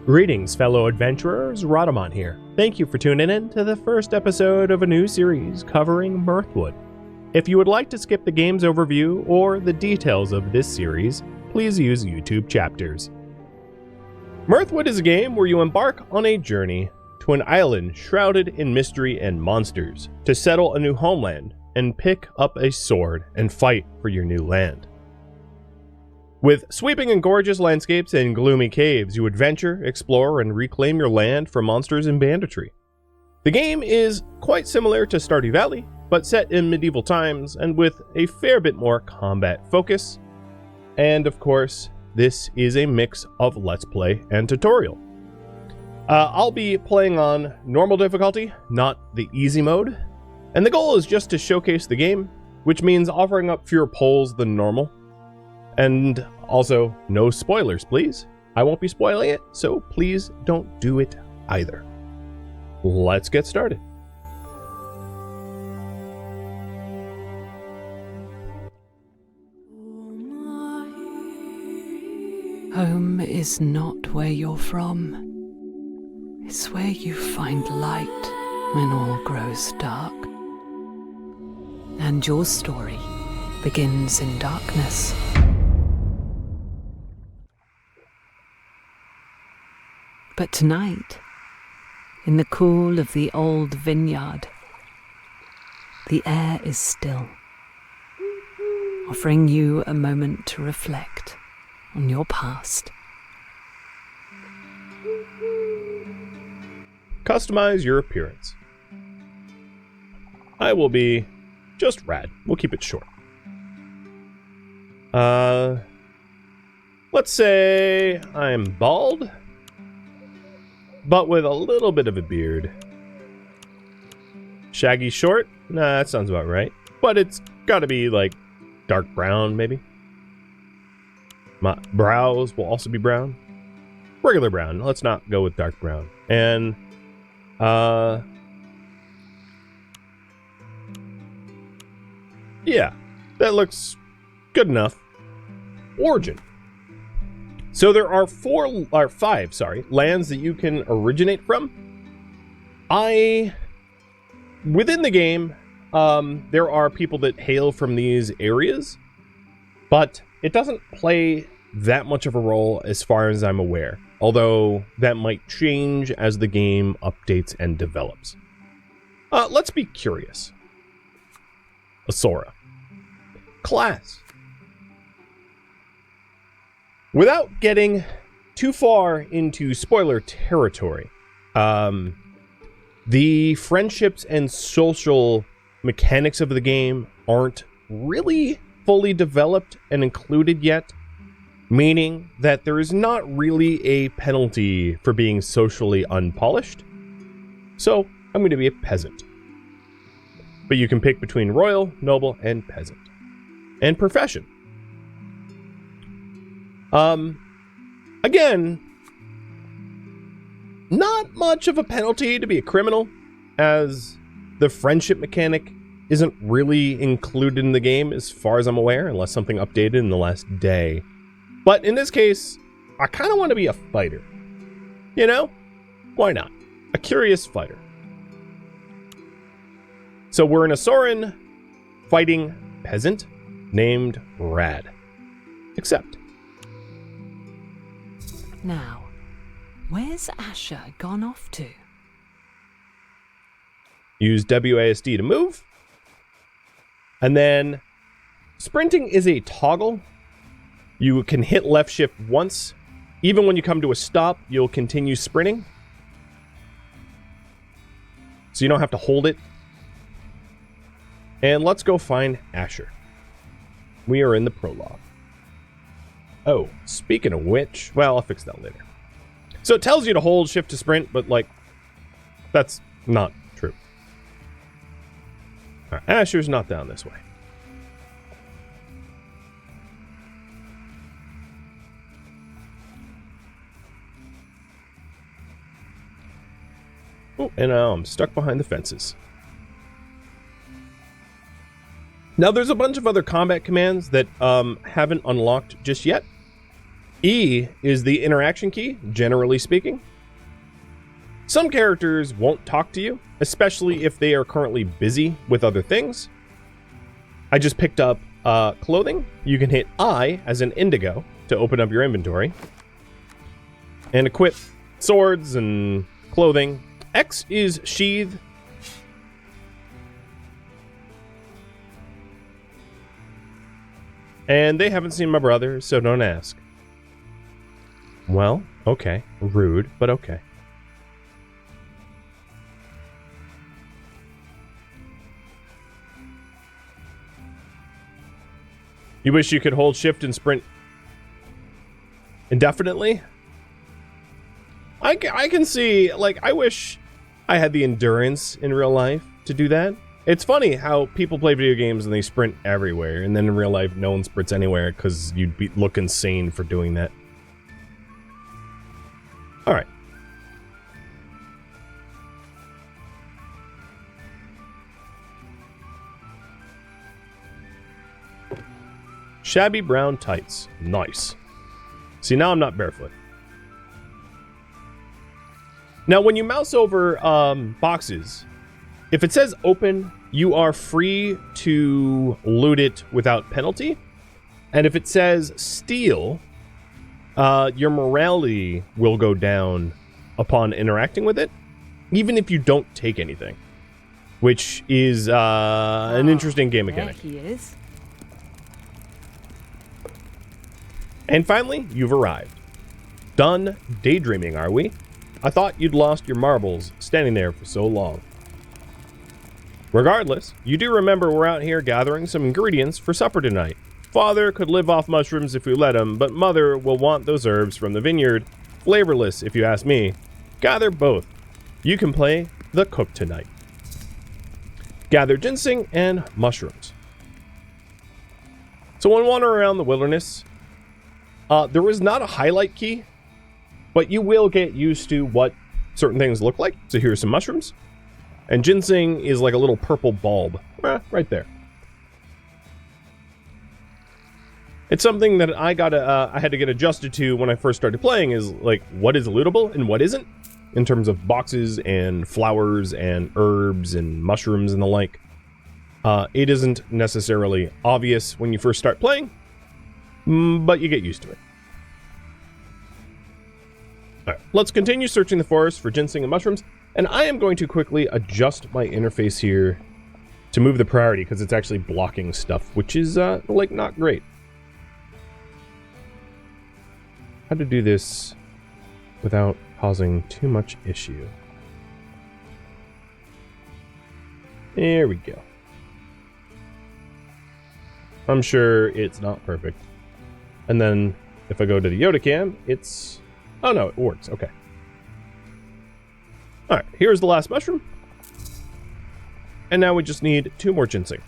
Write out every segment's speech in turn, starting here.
Greetings, fellow adventurers, Rhadamant here. Thank you for tuning in to the first episode of a new series covering Mirthwood. If you would like to skip the game's overview or the details of this series, please use YouTube chapters. Mirthwood is a game where you embark on a journey to an island shrouded in mystery and monsters to settle a new homeland and pick up a sword and fight for your new land. With sweeping and gorgeous landscapes and gloomy caves, you adventure, explore, and reclaim your land from monsters and banditry. The game is quite similar to Stardew Valley, but set in medieval times and with a fair bit more combat focus. And of course, this is a mix of Let's Play and tutorial. I'll be playing on normal difficulty, not the easy mode, and the goal is just to showcase the game, which means offering up fewer polls than normal. And also, no spoilers, please. I won't be spoiling it, so please don't do it either. Let's get started. Home is not where you're from. It's where you find light when all grows dark. And your story begins in darkness. But tonight, in the cool of the old vineyard, the air is still, offering you a moment to reflect on your past. Customize your appearance. I will be just Rad. We'll keep it short. Let's say I'm bald, but with a little bit of a beard. Shaggy short? Nah, that sounds about right. But it's gotta be like dark brown, maybe. My brows will also be brown. Regular brown. Let's not go with dark brown. And, yeah, that looks good enough. Origin. So there are five lands that you can originate from. Within the game, there are people that hail from these areas, but it doesn't play that much of a role as far as I'm aware, although that might change as the game updates and develops. Let's be curious. Asura. Class. Without getting too far into spoiler territory, the friendships and social mechanics of the game aren't really fully developed and included yet, meaning that there is not really a penalty for being socially unpolished. So I'm going to be a peasant. But you can pick between royal, noble, and peasant. And profession. Again, not much of a penalty to be a criminal, as the friendship mechanic isn't really included in the game as far as I'm aware, unless something updated in the last day. But in this case, I kind of want to be a fighter. You know? Why not? A curious fighter. So we're an Asuran fighting peasant named Rad. Except. Now, where's Asher gone off to? Use WASD to move. And then sprinting is a toggle. You can hit left shift once. Even when you come to a stop, you'll continue sprinting. So you don't have to hold it. And let's go find Asher. We are in the prologue. Oh, speaking of which, well, I'll fix that later. So it tells you to hold shift to sprint, but like, that's not true. All right, Asher's not down this way. Oh, and now I'm stuck behind the fences. Now, there's a bunch of other combat commands that haven't unlocked just yet. E is the interaction key, generally speaking. Some characters won't talk to you, especially if they are currently busy with other things. I just picked up clothing. You can hit I as an indigo to open up your inventory and equip swords and clothing. X is sheath. And they haven't seen my brother, so don't ask. Well, okay. Rude, but okay. You wish you could hold shift and sprint indefinitely? I can see, like, I wish I had the endurance in real life to do that. It's funny how people play video games and they sprint everywhere, and then in real life, no one sprints anywhere because you'd look insane for doing that. All right. Shabby brown tights. Nice. See, now I'm not barefoot. Now, when you mouse over boxes, if it says open, you are free to loot it without penalty. And if it says steal, your morality will go down upon interacting with it, even if you don't take anything, which is an interesting game mechanic. There he is. And finally, you've arrived. Done daydreaming, are we? I thought you'd lost your marbles standing there for so long. Regardless, you do remember we're out here gathering some ingredients for supper tonight. Father could live off mushrooms if we let him, but Mother will want those herbs from the vineyard. Flavorless, if you ask me. Gather both. You can play the cook tonight. Gather ginseng and mushrooms. So when wandering around the wilderness, there is not a highlight key, but you will get used to what certain things look like. So here's some mushrooms. And ginseng is like a little purple bulb. Right there. It's something that I had to get adjusted to when I first started playing, is like what is lootable and what isn't, in terms of boxes and flowers and herbs and mushrooms and the like. It isn't necessarily obvious when you first start playing, but you get used to it. All right, let's continue searching the forest for ginseng and mushrooms, and I am going to quickly adjust my interface here to move the priority because it's actually blocking stuff, which is like not great. How to do this without causing too much issue. There we go. I'm sure it's not perfect. And then if I go to the Yoda cam, it's... Oh no, it works. Okay. Alright, here's the last mushroom. And now we just need 2 more ginseng.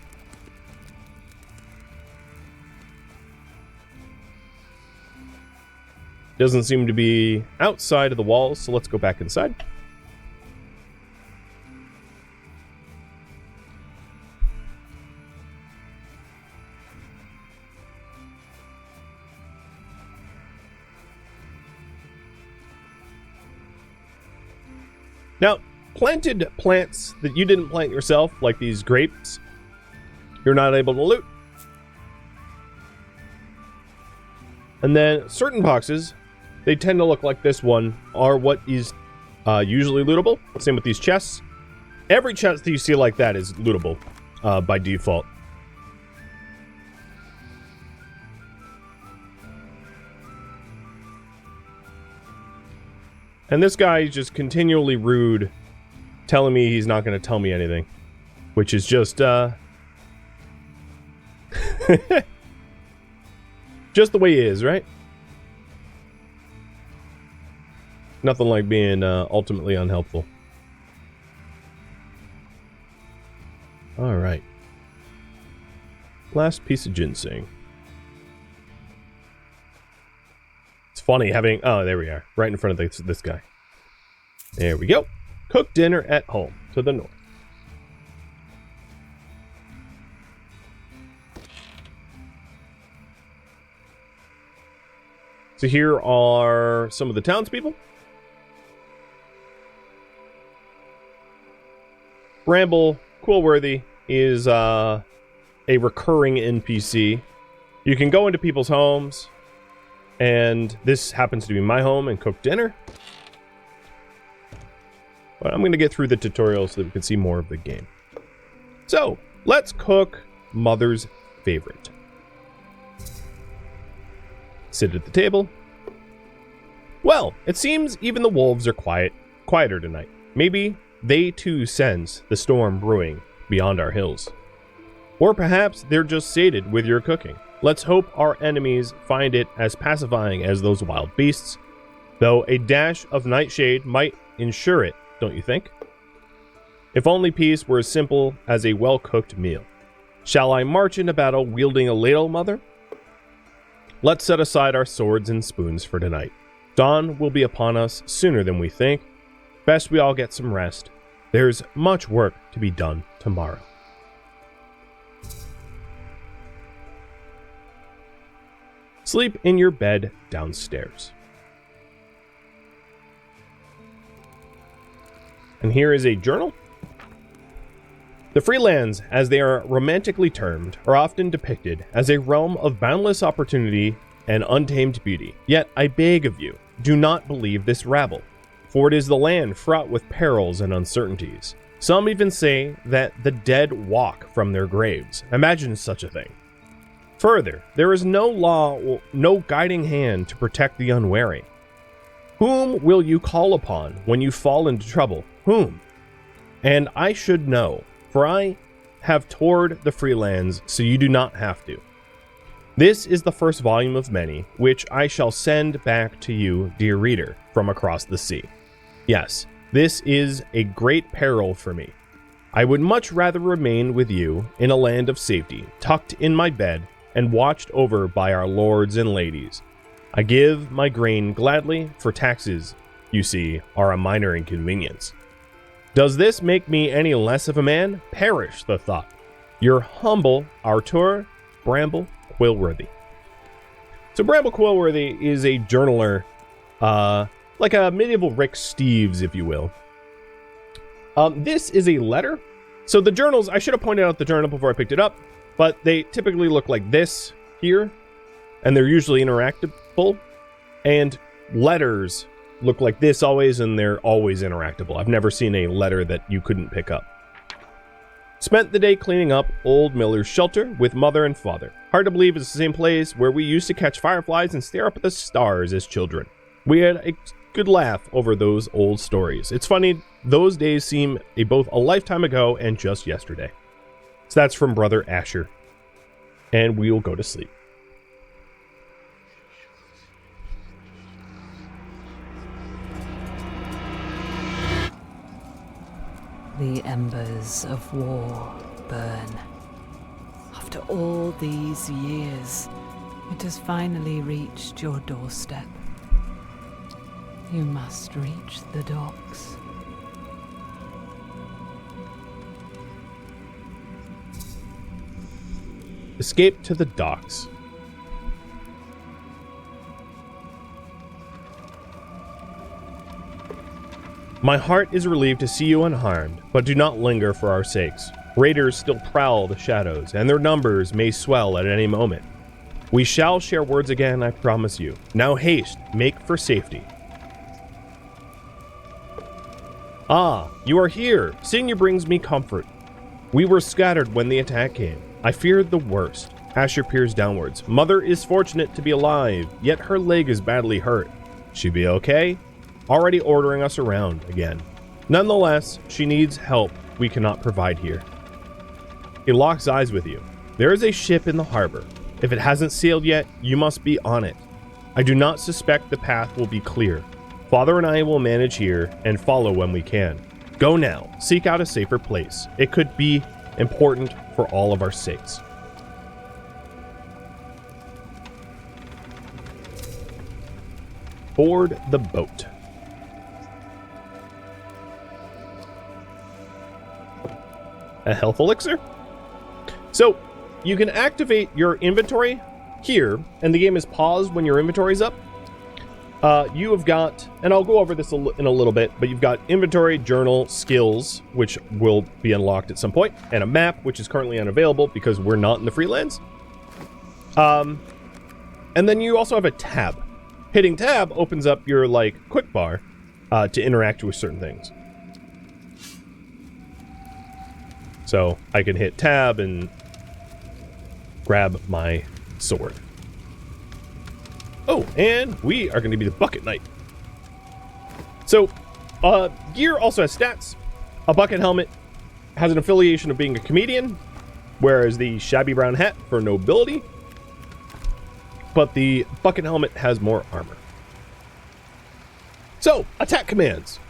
Doesn't seem to be outside of the walls, so let's go back inside. Now, planted plants that you didn't plant yourself, like these grapes, you're not able to loot. And then certain boxes, they tend to look like this one, are what is usually lootable. Same with these chests. Every chest that you see like that is lootable by default. And this guy is just continually rude, telling me he's not going to tell me anything. Which is just, just the way he is, right? Nothing like being ultimately unhelpful. Alright. Last piece of ginseng. It's funny having... Oh, there we are. Right in front of this guy. There we go. Cook dinner at home to the north. So here are some of the townspeople. Bramble Quillworthy is a recurring NPC. You can go into people's homes, and this happens to be my home, and cook dinner. But I'm going to get through the tutorial so that we can see more of the game. So, let's cook Mother's favorite. Sit at the table. Well, it seems even the wolves are quieter tonight. Maybe they too sense the storm brewing beyond our hills. Or perhaps they're just sated with your cooking. Let's hope our enemies find it as pacifying as those wild beasts, though a dash of nightshade might ensure it, don't you think? If only peace were as simple as a well-cooked meal. Shall I march into battle wielding a ladle, Mother? Let's set aside our swords and spoons for tonight. Dawn will be upon us sooner than we think. Best we all get some rest. There's much work to be done tomorrow. Sleep in your bed downstairs. And here is a journal. The Freelands, as they are romantically termed, are often depicted as a realm of boundless opportunity and untamed beauty. Yet I beg of you, do not believe this rabble, for it is the land fraught with perils and uncertainties. Some even say that the dead walk from their graves. Imagine such a thing. Further, there is no law or no guiding hand to protect the unwary. Whom will you call upon when you fall into trouble? Whom? And I should know, for I have toured the Freelands, so you do not have to. This is the first volume of many, which I shall send back to you, dear reader, from across the sea. Yes, this is a great peril for me. I would much rather remain with you in a land of safety, tucked in my bed, and watched over by our lords and ladies. I give my grain gladly, for taxes, you see, are a minor inconvenience. Does this make me any less of a man? Perish the thought. Your humble Artur Bramble Quillworthy. So Bramble Quillworthy is a journaler, like a medieval Rick Steves, if you will. This is a letter. So the journals, I should have pointed out the journal before I picked it up, but they typically look like this here, and they're usually interactable, and letters look like this always, and they're always interactable. I've never seen a letter that you couldn't pick up. Spent the day cleaning up old Miller's shelter with mother and father. Hard to believe it's the same place where we used to catch fireflies and stare up at the stars as children. We had a good laugh over those old stories. It's funny, those days seem both a lifetime ago and just yesterday. So that's from Brother Asher. And we'll go to sleep. The embers of war burn. After all these years, it has finally reached your doorstep. You must reach the docks. Escape to the docks. My heart is relieved to see you unharmed, but do not linger for our sakes. Raiders still prowl the shadows, and their numbers may swell at any moment. We shall share words again, I promise you. Now haste, make for safety. Ah, you are here. Seeing you brings me comfort. We were scattered when the attack came. I feared the worst. Asher peers downwards. Mother is fortunate to be alive, yet her leg is badly hurt. She be okay? Already ordering us around again. Nonetheless, she needs help we cannot provide here. He locks eyes with you. There is a ship in the harbor. If it hasn't sailed yet, you must be on it. I do not suspect the path will be clear. Father and I will manage here and follow when we can. Go now. Seek out a safer place. It could be important for all of our sakes. Board the boat. A health elixir. So you can activate your inventory here, and the game is paused when your inventory is up. You have got, and I'll go over this in a little bit, but you've got inventory, journal, skills, which will be unlocked at some point, and a map, which is currently unavailable because we're not in the Freelands. And then you also have a tab. Hitting tab opens up your, like, quick bar to interact with certain things. So I can hit tab and grab my sword. Oh, and we are going to be the Bucket Knight. So, gear also has stats. A bucket helmet has an affiliation of being a comedian, whereas the shabby brown hat for nobility. But the bucket helmet has more armor. So, attack commands.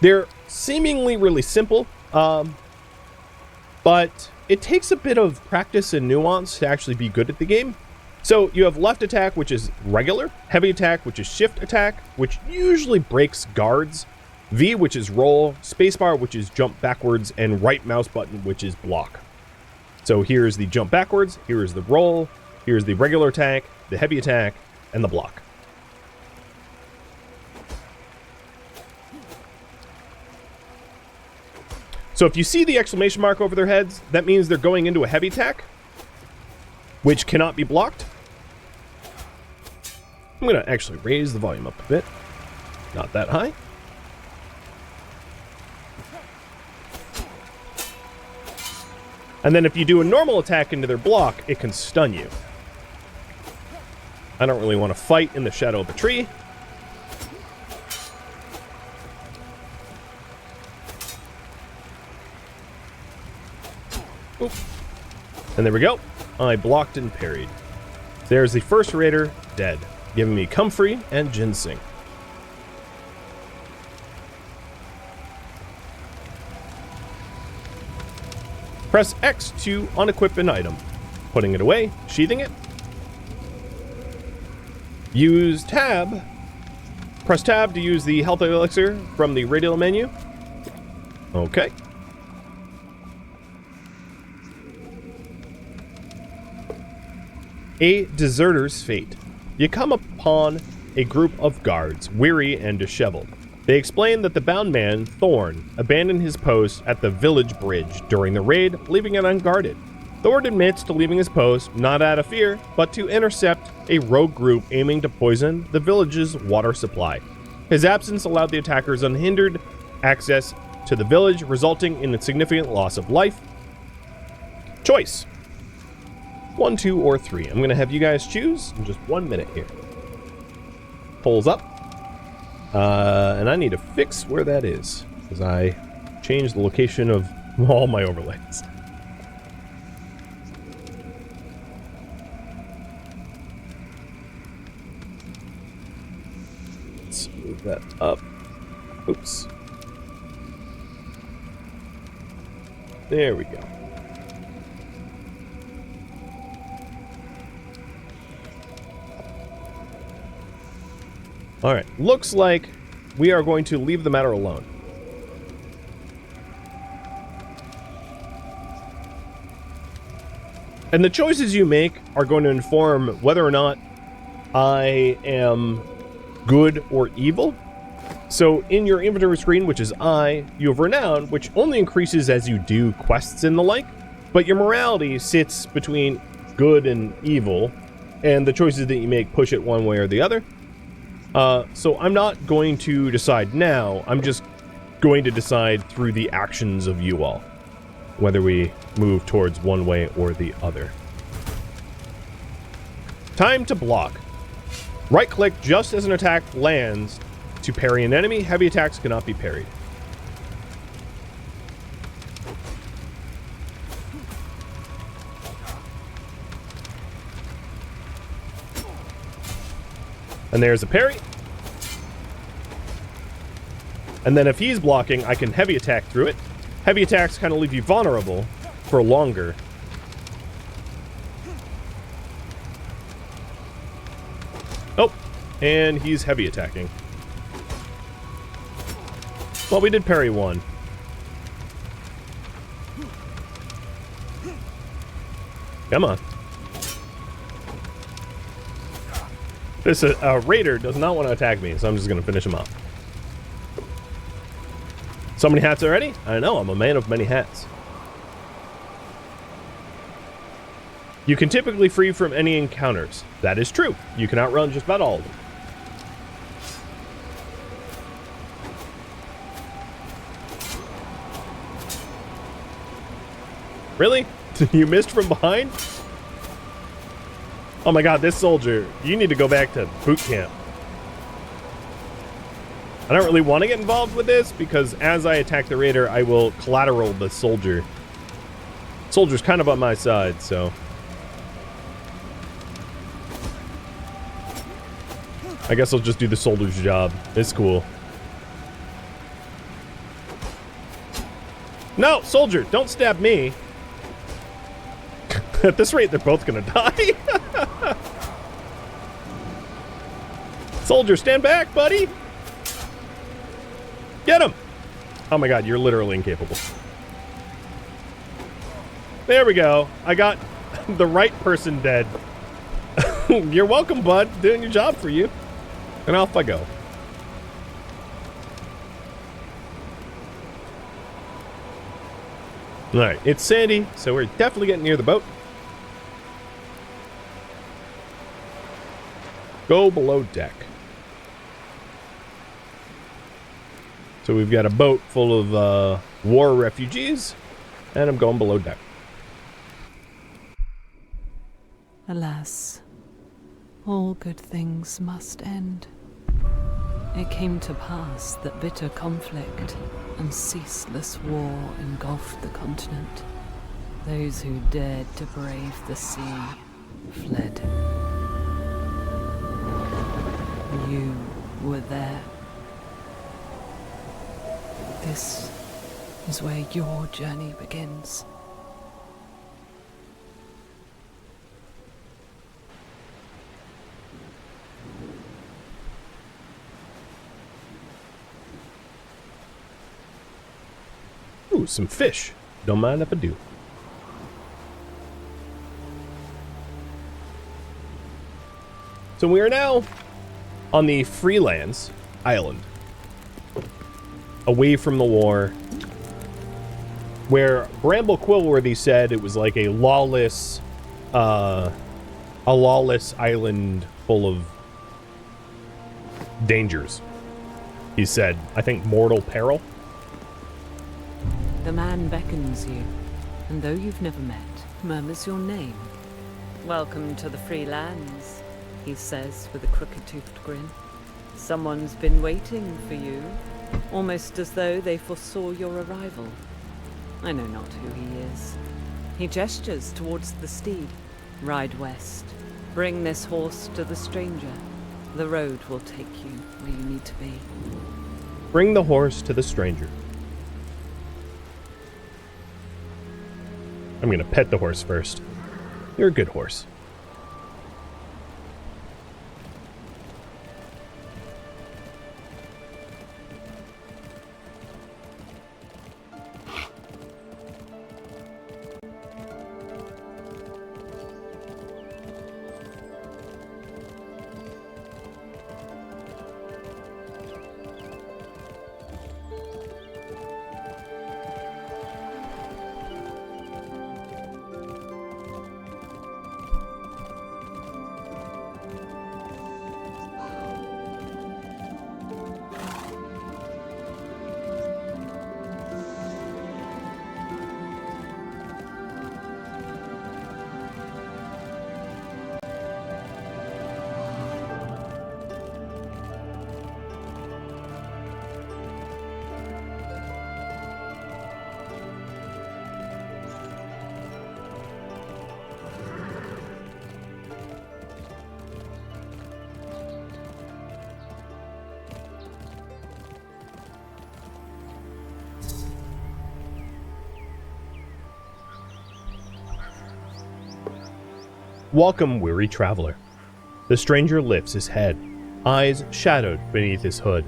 They're seemingly really simple, but it takes a bit of practice and nuance to actually be good at the game. So you have left attack, which is regular, heavy attack, which is shift attack, which usually breaks guards, V, which is roll, spacebar, which is jump backwards, and right mouse button, which is block. So here's the jump backwards, here's the roll, here's the regular attack, the heavy attack, and the block. So if you see the exclamation mark over their heads, that means they're going into a heavy attack, which cannot be blocked. I'm going to actually raise the volume up a bit. Not that high. And then if you do a normal attack into their block, it can stun you. I don't really want to fight in the shadow of a tree. Oop. And there we go. I blocked and parried. There's the first raider dead, giving me comfrey and ginseng. Press X to unequip an item, putting it away, sheathing it. Use tab. Press tab to use the health elixir from the radial menu. Okay. A deserter's fate. You come upon a group of guards, weary and disheveled. They explain that the bound man, Thorn, abandoned his post at the village bridge during the raid, leaving it unguarded. Thorn admits to leaving his post, not out of fear, but to intercept a rogue group aiming to poison the village's water supply. His absence allowed the attackers unhindered access to the village, resulting in a significant loss of life. Choice. 1, 2, or 3. I'm going to have you guys choose in just 1 minute here. Pulls up. And I need to fix where that is, because I changed the location of all my overlays. Let's move that up. Oops. There we go. Alright, looks like we are going to leave the matter alone. And the choices you make are going to inform whether or not I am good or evil. So in your inventory screen, which is I, you have renown, which only increases as you do quests and the like, but your morality sits between good and evil, and the choices that you make push it one way or the other. So I'm not going to decide now, I'm just going to decide through the actions of you all, whether we move towards one way or the other. Time to block. Right-click just as an attack lands to parry an enemy. Heavy attacks cannot be parried. And there's a parry. And then if he's blocking, I can heavy attack through it. Heavy attacks kind of leave you vulnerable for longer. Oh, and he's heavy attacking. Well, we did parry one. Come on. This raider does not want to attack me, so I'm just going to finish him off. So many hats already? I know, I'm a man of many hats. You can typically free from any encounters. That is true. You can outrun just about all of them. Really? You missed from behind? Oh my god, this soldier. You need to go back to boot camp. I don't really want to get involved with this because as I attack the raider, I will collateral the soldier. Soldier's kind of on my side, so... I guess I'll just do the soldier's job. It's cool. No, soldier, don't stab me. At this rate, they're both gonna die. Soldier, stand back, buddy. Get him. Oh my god, you're literally incapable. There we go. I got the right person dead. You're welcome, bud. Doing your job for you. And off I go. Alright, it's sandy, so we're definitely getting near the boat. Go below deck. So we've got a boat full of war refugees, and I'm going below deck. Alas, all good things must end. It came to pass that bitter conflict and ceaseless war engulfed the continent. Those who dared to brave the sea fled. You were there. This is where your journey begins. Ooh, some fish. Don't mind if I do. So we are now on the Freelands Island. Away from the war. Where Bramble Quillworthy said it was like a lawless island full of dangers. He said, I think mortal peril. The man beckons you, and though you've never met, murmurs your name. Welcome to the free lands, he says with a crooked-toothed grin. Someone's been waiting for you, almost as though they foresaw your arrival. I know not who he is. He gestures towards the steed. Ride west. Bring this horse to the stranger. The road will take you where you need to be. Bring the horse to the stranger. I'm gonna pet the horse first. You're a good horse. Welcome, weary traveler. The stranger lifts his head, eyes shadowed beneath his hood.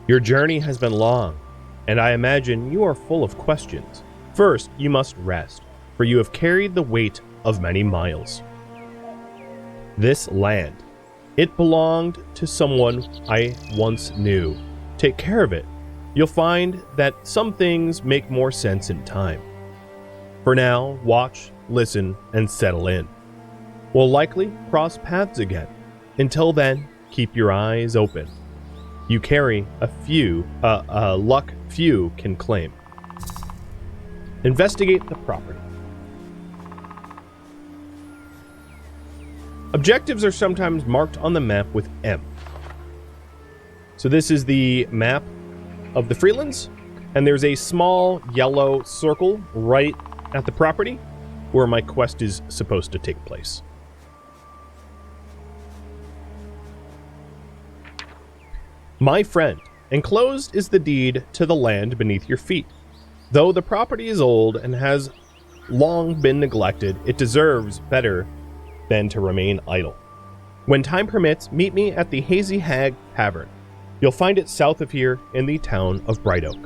Your journey has been long, and I imagine you are full of questions. First, you must rest, for you have carried the weight of many miles. This land It belonged to someone I once knew. Take care of it. You'll find that some things make more sense in time. For now, watch, listen, and settle in. We'll likely cross paths again. Until then, keep your eyes open. You carry a luck few can claim. Investigate the property. Objectives are sometimes marked on the map with M. So this is the map of the Freelands, and there's a small yellow circle right at the property where my quest is supposed to take place. My friend, enclosed is the deed to the land beneath your feet. Though the property is old and has long been neglected, it deserves better than to remain idle. When time permits, meet me at the Hazy Hag Tavern. You'll find it south of here in the town of Bright Oak.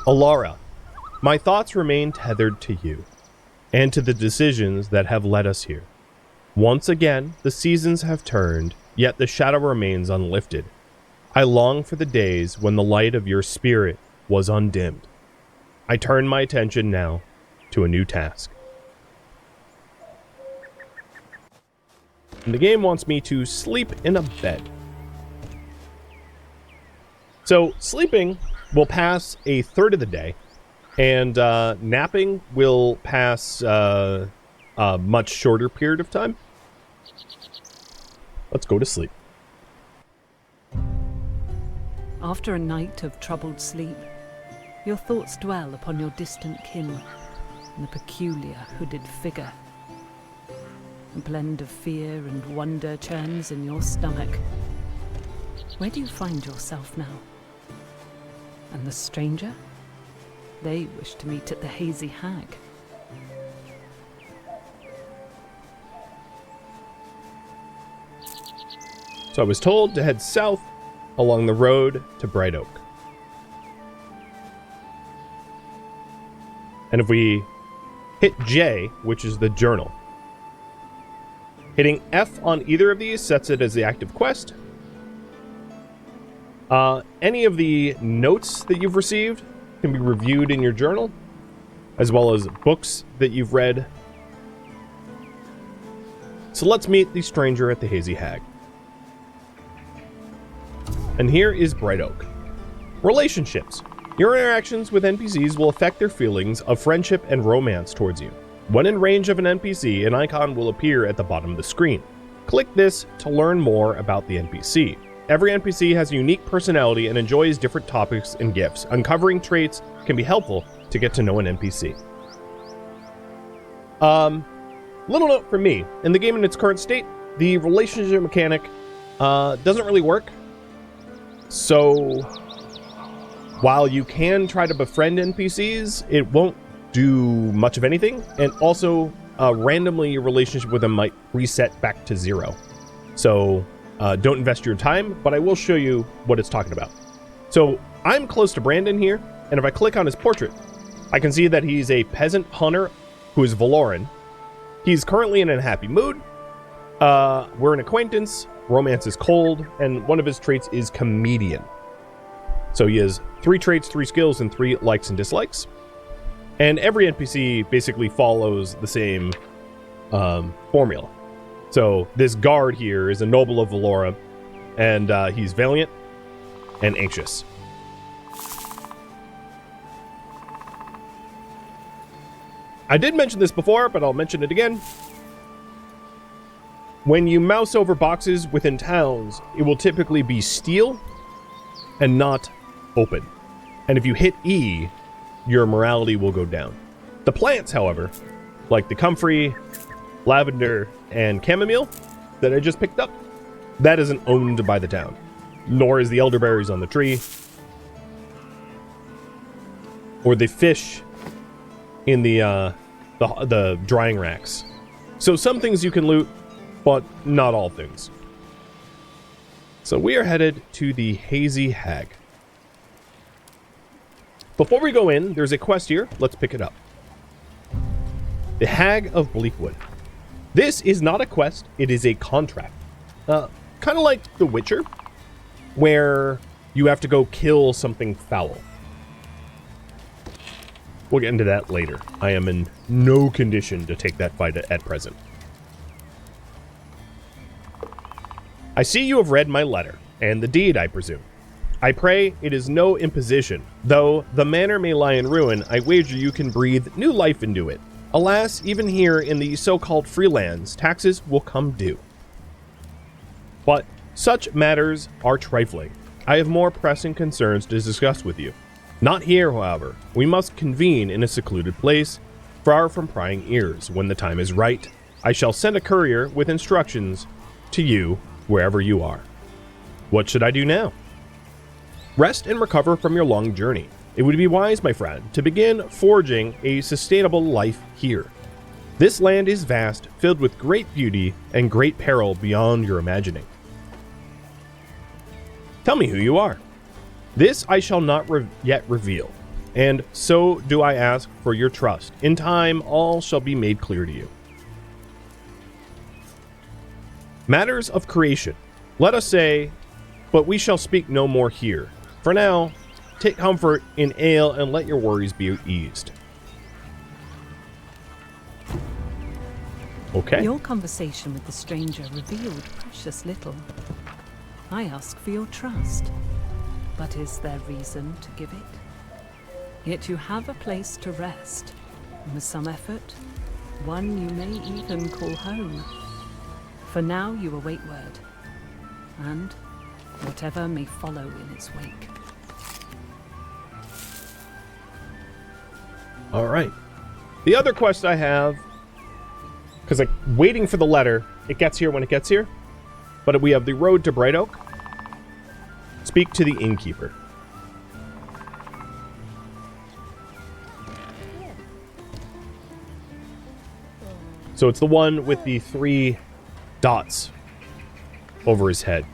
Alara, my thoughts remain tethered to you, and to the decisions that have led us here. Once again, the seasons have turned, yet the shadow remains unlifted. I long for the days when the light of your spirit was undimmed. I turn my attention now to a new task. And the game wants me to sleep in a bed. So sleeping will pass a third of the day, and napping will pass a much shorter period of time. Let's go to sleep. After a night of troubled sleep, your thoughts dwell upon your distant kin and the peculiar hooded figure. A blend of fear and wonder churns in your stomach. Where do you find yourself now? And the stranger? They wish to meet at the Hazy Hag. So I was told to head south along the road to Bright Oak. And if we hit J, which is the journal, hitting F on either of these sets it as the active quest. Any of the notes that you've received can be reviewed in your journal, as well as books that you've read. So let's meet the stranger at the Hazy Hag. And here is Bright Oak. Relationships. Your interactions with NPCs will affect their feelings of friendship and romance towards you. When in range of an NPC, an icon will appear at the bottom of the screen. Click this to learn more about the NPC. Every NPC has a unique personality and enjoys different topics and gifts. Uncovering traits can be helpful to get to know an NPC. Little note from me. In the game in its current state, the relationship mechanic doesn't really work. So while you can try to befriend NPCs, it won't do much of anything. And also, randomly your relationship with them might reset back to 0. So don't invest your time, but I will show you what it's talking about. So I'm close to Brandon here, and if I click on his portrait, I can see that he's a peasant hunter who is Valoran. He's currently in a happy mood. We're an acquaintance. Romance is cold, and one of his traits is comedian. So he has 3 traits, 3 skills, and 3 likes and dislikes. And every NPC basically follows the same formula. So this guard here is a noble of Valora, and he's valiant and anxious. I did mention this before, but I'll mention it again. When you mouse over boxes within towns, it will typically be steel and not open. And if you hit E, your morality will go down. The plants, however, like the comfrey, lavender, and chamomile that I just picked up, that isn't owned by the town, nor is the elderberries on the tree, or the fish in the drying racks. So some things you can loot, but not all things. So we are headed to the Hazy Hag. Before we go in, there's a quest here. Let's pick it up. The Hag of Bleakwood. This is not a quest, it is a contract. Kind of like The Witcher, where you have to go kill something foul. We'll get into that later. I am in no condition to take that fight at present. I see you have read my letter, and the deed, I presume. I pray it is no imposition, though the manor may lie in ruin, I wager you can breathe new life into it. Alas, even here in the so-called free lands, taxes will come due. But such matters are trifling. I have more pressing concerns to discuss with you. Not here, however. We must convene in a secluded place, far from prying ears. When the time is right, I shall send a courier with instructions to you wherever you are. What should I do now? Rest and recover from your long journey. It would be wise, my friend, to begin forging a sustainable life here. This land is vast, filled with great beauty and great peril beyond your imagining. Tell me who you are. This I shall not yet reveal, and so do I ask for your trust. In time, all shall be made clear to you. Matters of creation. Let us say, but we shall speak no more here. For now, take comfort in ale and let your worries be eased. Okay. Your conversation with the stranger revealed precious little. I ask for your trust, but is there reason to give it? Yet you have a place to rest, and with some effort, one you may even call home. For now you await word, and whatever may follow in its wake. All right. The other quest I have, because like waiting for the letter, it gets here when it gets here. But we have the road to Bright Oak. Speak to the innkeeper. So it's the one with the 3 dots over his head.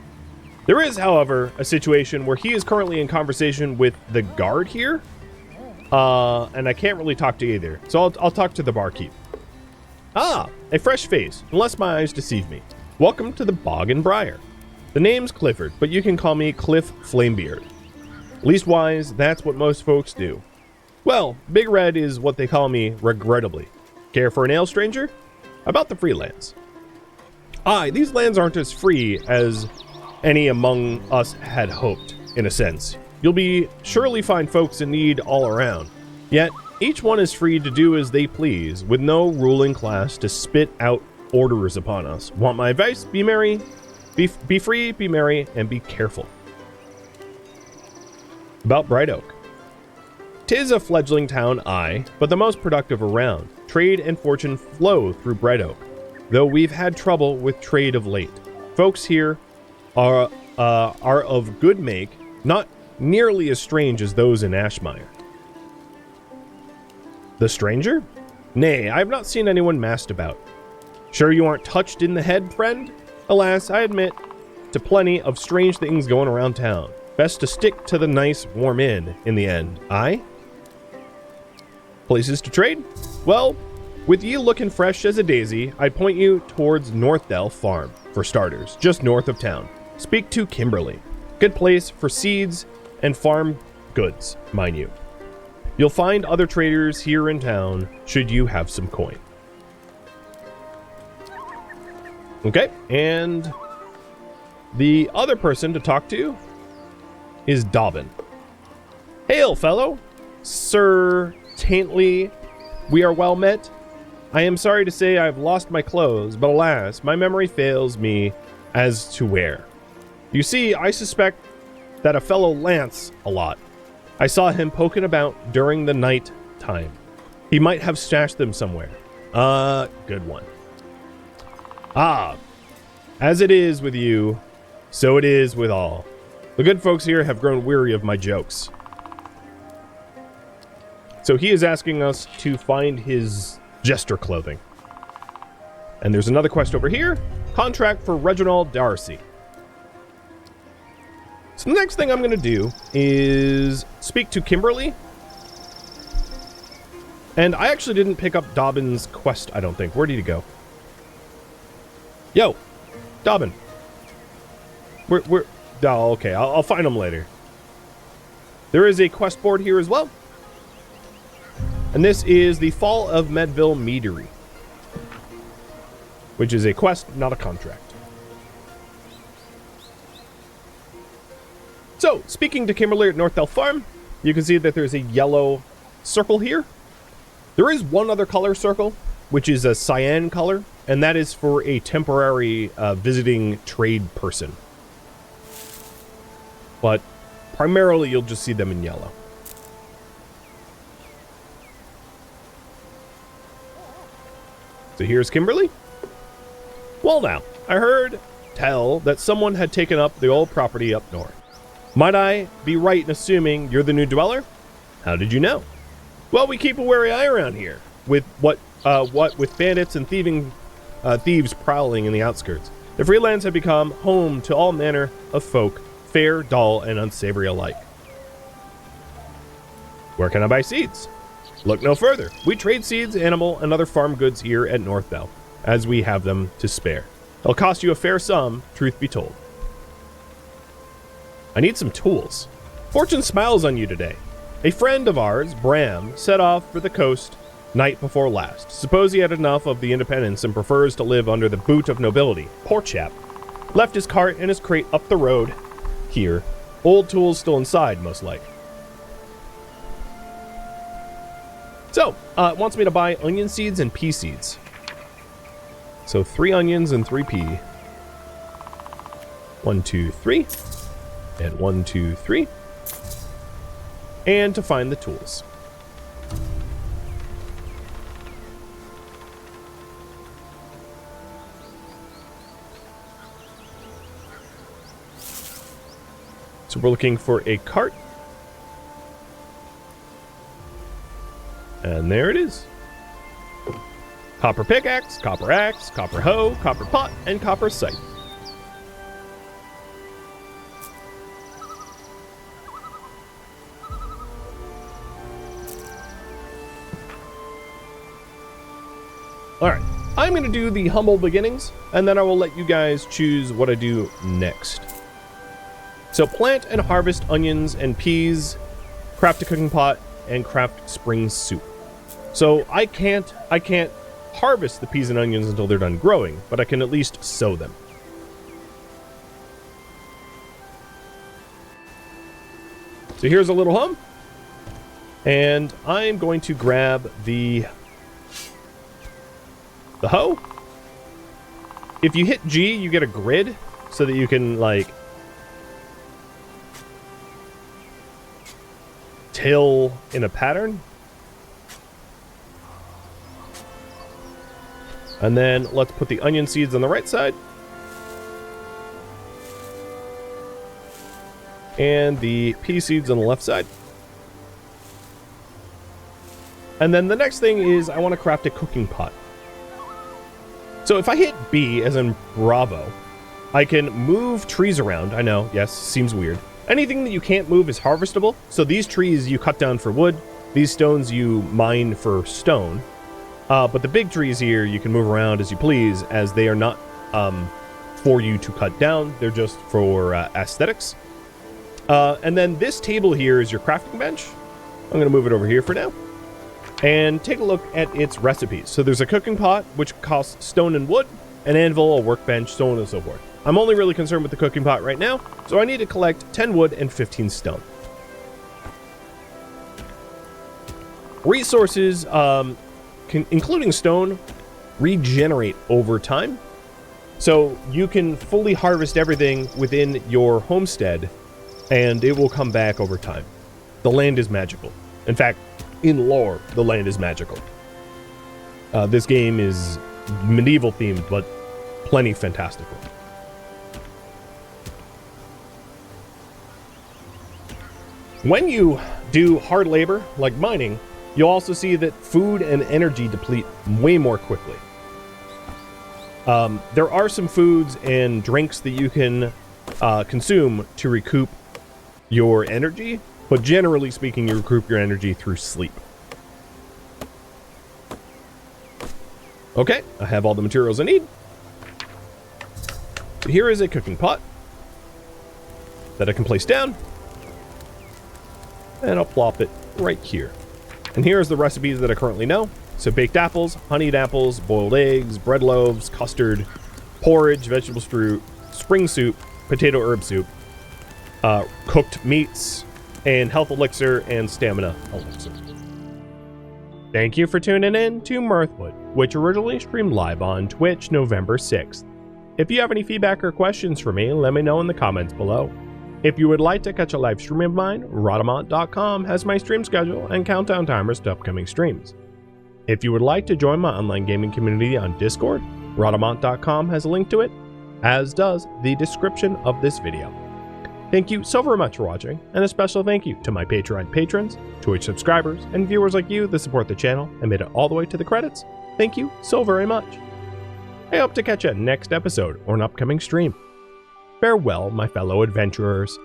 There is, however, a situation where he is currently in conversation with the guard here. And I can't really talk to either. So I'll talk to the barkeep. Ah, a fresh face, unless my eyes deceive me. Welcome to the Bog and Briar. The name's Clifford, but you can call me Cliff Flamebeard. Leastwise, that's what most folks do. Well, Big Red is what they call me, regrettably. Care for an ale, stranger? About the freelance. Aye, these lands aren't as free as any among us had hoped, in a sense. You'll be surely find folks in need all around. Yet, each one is free to do as they please, with no ruling class to spit out orders upon us. Want my advice? Be merry, be free, be merry, and be careful. About Bright Oak. 'Tis a fledgling town, aye, but the most productive around. Trade and fortune flow through Bright Oak, though we've had trouble with trade of late. Folks here are of good make, not nearly as strange as those in Ashmire. The stranger? Nay, I have not seen anyone massed about. Sure you aren't touched in the head, friend? Alas, I admit to plenty of strange things going around town. Best to stick to the nice, warm inn in the end. Aye? Places to trade? Well, with you looking fresh as a daisy, I'd point you towards Northdale Farm, for starters, just north of town. Speak to Kimberly. Good place for seeds and farm goods, mind you. You'll find other traders here in town, should you have some coin. Okay, and the other person to talk to is Dobbin. Hail, fellow! Sir Taintly, we are well met. I am sorry to say I've lost my clothes, but alas, my memory fails me as to where. You see, I suspect that a fellow Lance a lot. I saw him poking about during the night time. He might have stashed them somewhere. Good one. Ah, as it is with you, so it is with all. The good folks here have grown weary of my jokes. So he is asking us to find his jester clothing. And there's another quest over here. Contract for Reginald Darcy. So the next thing I'm going to do is speak to Kimberly. And I actually didn't pick up Dobbin's quest, I don't think. Where did he go? Yo, Dobbin. Oh, okay, I'll find him later. There is a quest board here as well. And this is the Fall of Medville Meadery, which is a quest, not a contract. So, speaking to Kimberly at North Elf Farm, you can see that there's a yellow circle here. There is one other color circle, which is a cyan color, and that is for a temporary visiting trade person. But primarily you'll just see them in yellow. So here's Kimberly. Well now, I heard tell that someone had taken up the old property up north. Might I be right in assuming you're the new dweller? How did you know? Well, we keep a wary eye around here, with what with bandits and thieves prowling in the outskirts. The Freelands have become home to all manner of folk, fair, dull, and unsavory alike. Where can I buy seeds? Look no further. We trade seeds, animal, and other farm goods here at North Bell, as we have them to spare. It'll cost you a fair sum, truth be told. I need some tools. Fortune smiles on you today. A friend of ours, Bram, set off for the coast night before last. Suppose he had enough of the independence and prefers to live under the boot of nobility. Poor chap. Left his cart and his crate up the road here. Old tools still inside, most like. So, it wants me to buy onion seeds and pea seeds. So 3 onions and 3 pea. 1, 2, 3. And 1, 2, 3. And to find the tools. So we're looking for a cart. And there it is. Copper pickaxe, copper axe, copper hoe, copper pot, and copper scythe. Alright, I'm going to do the humble beginnings, and then I will let you guys choose what I do next. So plant and harvest onions and peas, craft a cooking pot, and craft spring soup. So I can't harvest the peas and onions until they're done growing, but I can at least sow them. So here's a little home, and I'm going to grab the hoe. If you hit G, you get a grid so that you can, like, till in a pattern. And then let's put the onion seeds on the right side. And the pea seeds on the left side. And then the next thing is I want to craft a cooking pot. So if I hit B, as in Bravo, I can move trees around. I know, yes, seems weird. Anything that you can't move is harvestable. So these trees you cut down for wood. These stones you mine for stone. But the big trees here you can move around as you please, as they are not for you to cut down. They're just for aesthetics. And then this table here is your crafting bench. I'm going to move it over here for now. And take a look at its recipes. So there's a cooking pot, which costs stone and wood, an anvil, a workbench, so on and so forth. I'm only really concerned with the cooking pot right now, so I need to collect 10 wood and 15 stone. Resources, including stone, regenerate over time. So you can fully harvest everything within your homestead, and it will come back over time. The land is magical. In fact, in lore, the land is magical. This game is medieval themed, but plenty fantastical. When you do hard labor, like mining, you'll also see that food and energy deplete way more quickly. There are some foods and drinks that you can consume to recoup your energy, but generally speaking, you recoup your energy through sleep. Okay, I have all the materials I need. So here is a cooking pot that I can place down. And I'll plop it right here. And here's the recipes that I currently know. So baked apples, honeyed apples, boiled eggs, bread loaves, custard, porridge, vegetable stew, spring soup, potato herb soup, cooked meats, and health elixir and stamina elixir. Thank you for tuning in to Mirthwood, which originally streamed live on Twitch November 6th. If you have any feedback or questions for me, let me know in the comments below. If you would like to catch a live stream of mine, Rhadamant.com has my stream schedule and countdown timers to upcoming streams. If you would like to join my online gaming community on Discord, Rhadamant.com has a link to it, as does the description of this video. Thank you so very much for watching, and a special thank you to my Patreon patrons, Twitch subscribers, and viewers like you that support the channel and made it all the way to the credits. Thank you so very much. I hope to catch you next episode or an upcoming stream. Farewell, my fellow adventurers.